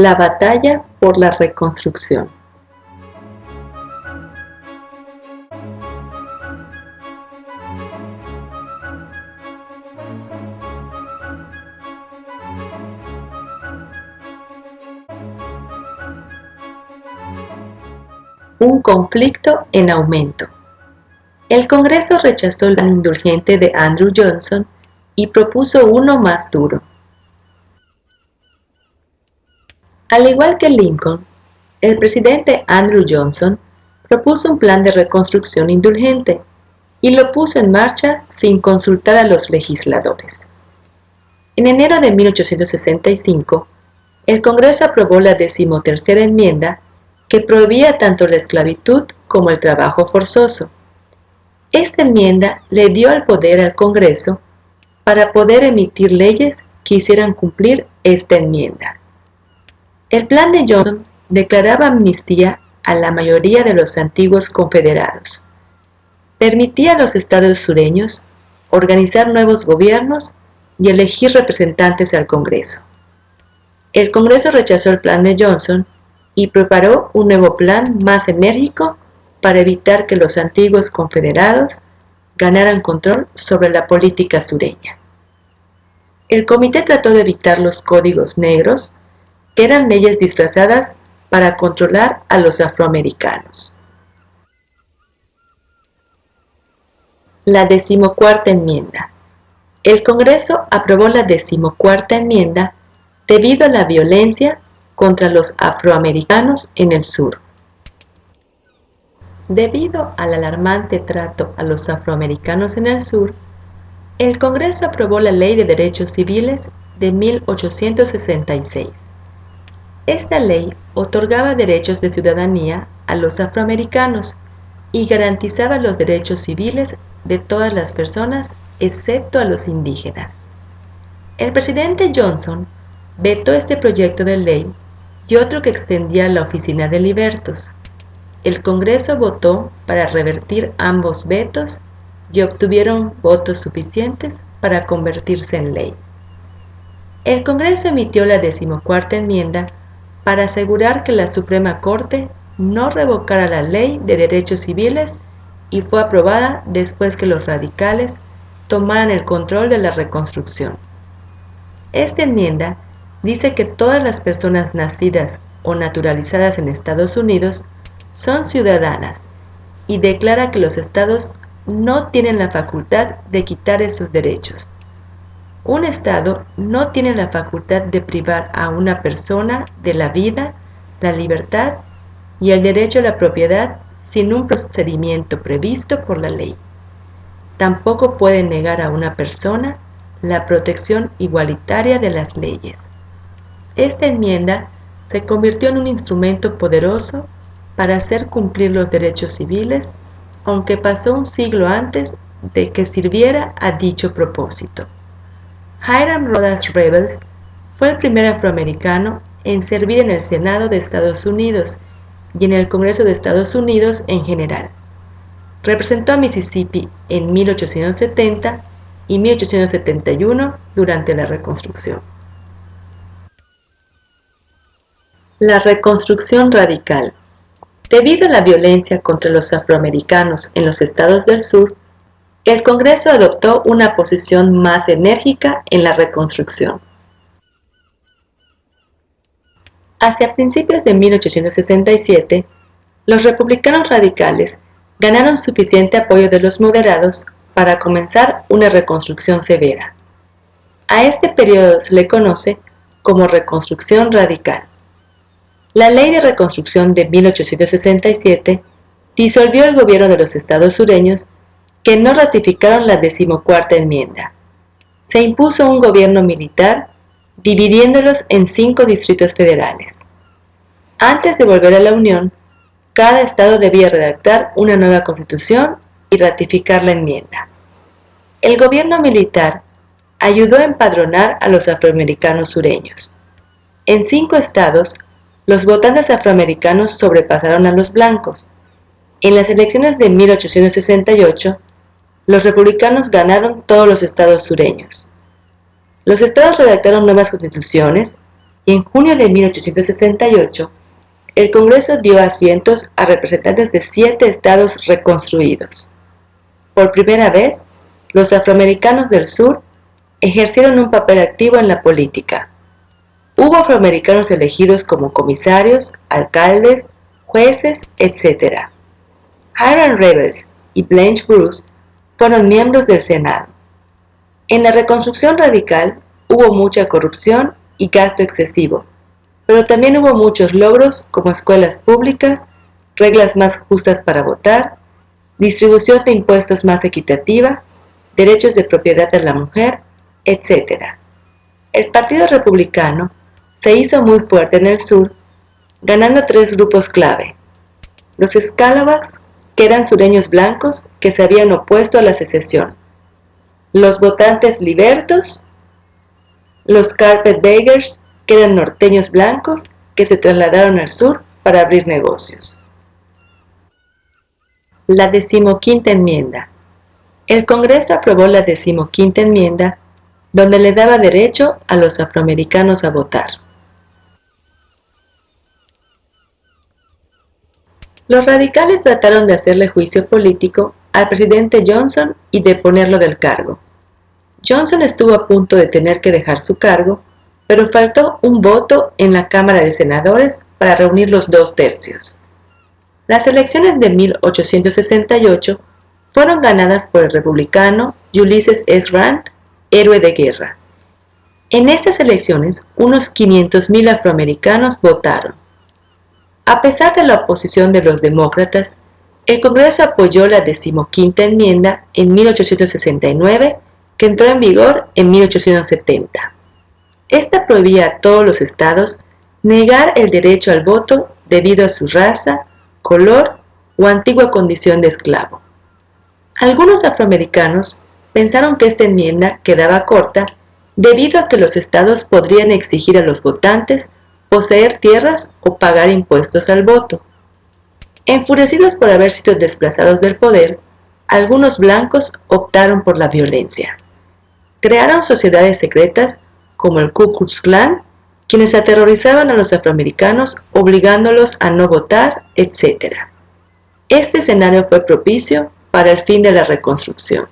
La batalla por la reconstrucción. Un conflicto en aumento. El Congreso rechazó el plan indulgente de Andrew Johnson y propuso uno más duro. Al igual que Lincoln, el presidente Andrew Johnson propuso un plan de reconstrucción indulgente y lo puso en marcha sin consultar a los legisladores. En enero de 1865, el Congreso aprobó la 13ª enmienda que prohibía tanto la esclavitud como el trabajo forzoso. Esta enmienda le dio el poder al Congreso para poder emitir leyes que hicieran cumplir esta enmienda. El plan de Johnson declaraba amnistía a la mayoría de los antiguos confederados. Permitía a los estados sureños organizar nuevos gobiernos y elegir representantes al Congreso. El Congreso rechazó el plan de Johnson y preparó un nuevo plan más enérgico para evitar que los antiguos confederados ganaran control sobre la política sureña. El comité trató de evitar los códigos negros, que eran leyes disfrazadas para controlar a los afroamericanos. La 14ª enmienda. El Congreso aprobó la 14ª enmienda debido a la violencia contra los afroamericanos en el sur. Debido al alarmante trato a los afroamericanos en el sur, el Congreso aprobó la Ley de Derechos Civiles de 1866. Esta ley otorgaba derechos de ciudadanía a los afroamericanos y garantizaba los derechos civiles de todas las personas excepto a los indígenas. El presidente Johnson vetó este proyecto de ley y otro que extendía la oficina de libertos. El Congreso votó para revertir ambos vetos y obtuvieron votos suficientes para convertirse en ley. El Congreso emitió la 14ª enmienda para asegurar que la Suprema Corte no revocara la Ley de Derechos Civiles y fue aprobada después que los radicales tomaran el control de la reconstrucción. Esta enmienda dice que todas las personas nacidas o naturalizadas en Estados Unidos son ciudadanas y declara que los estados no tienen la facultad de quitar esos derechos. Un estado no tiene la facultad de privar a una persona de la vida, la libertad y el derecho a la propiedad sin un procedimiento previsto por la ley. Tampoco puede negar a una persona la protección igualitaria de las leyes. Esta enmienda se convirtió en un instrumento poderoso para hacer cumplir los derechos civiles, aunque pasó un siglo antes de que sirviera a dicho propósito. Hiram Rhodes Rebels fue el primer afroamericano en servir en el Senado de Estados Unidos y en el Congreso de Estados Unidos en general. Representó a Mississippi en 1870 y 1871 durante la Reconstrucción. La reconstrucción radical. Debido a la violencia contra los afroamericanos en los estados del sur, el Congreso adoptó una posición más enérgica en la reconstrucción. Hacia principios de 1867, los republicanos radicales ganaron suficiente apoyo de los moderados para comenzar una reconstrucción severa. A este periodo se le conoce como reconstrucción radical. La Ley de Reconstrucción de 1867 disolvió el gobierno de los estados sureños que no ratificaron la 14ª enmienda. Se impuso un gobierno militar dividiéndolos en 5 distritos federales. Antes de volver a la Unión, cada estado debía redactar una nueva constitución y ratificar la enmienda. El gobierno militar ayudó a empadronar a los afroamericanos sureños. En 5 estados, los votantes afroamericanos sobrepasaron a los blancos. En las elecciones de 1868, los republicanos ganaron todos los estados sureños. Los estados redactaron nuevas constituciones y en junio de 1868, el Congreso dio asientos a representantes de 7 estados reconstruidos. Por primera vez, los afroamericanos del sur ejercieron un papel activo en la política. Hubo afroamericanos elegidos como comisarios, alcaldes, jueces, etc. Hiram Revels y Blanche Bruce fueron miembros del Senado. En la reconstrucción radical hubo mucha corrupción y gasto excesivo, pero también hubo muchos logros como escuelas públicas, reglas más justas para votar, distribución de impuestos más equitativa, derechos de propiedad de la mujer, etc. El Partido Republicano se hizo muy fuerte en el sur, ganando 3 grupos clave: los Scalawags, que eran sureños blancos que se habían opuesto a la secesión; los votantes libertos; los Carpetbaggers, que eran norteños blancos que se trasladaron al sur para abrir negocios. La 15ª enmienda. El Congreso aprobó la 15ª enmienda, donde le daba derecho a los afroamericanos a votar. Los radicales trataron de hacerle juicio político al presidente Johnson y de ponerlo del cargo. Johnson estuvo a punto de tener que dejar su cargo, pero faltó un voto en la Cámara de Senadores para reunir los 2/3. Las elecciones de 1868 fueron ganadas por el republicano Ulysses S. Grant, héroe de guerra. En estas elecciones, unos 500,000 afroamericanos votaron. A pesar de la oposición de los demócratas, el Congreso apoyó la 15ª enmienda en 1869, que entró en vigor en 1870. Esta prohibía a todos los estados negar el derecho al voto debido a su raza, color o antigua condición de esclavo. Algunos afroamericanos pensaron que esta enmienda quedaba corta debido a que los estados podrían exigir a los votantes poseer tierras o pagar impuestos al voto. Enfurecidos por haber sido desplazados del poder, algunos blancos optaron por la violencia. Crearon sociedades secretas como el Ku Klux Klan, quienes aterrorizaban a los afroamericanos obligándolos a no votar, etc. Este escenario fue propicio para el fin de la reconstrucción.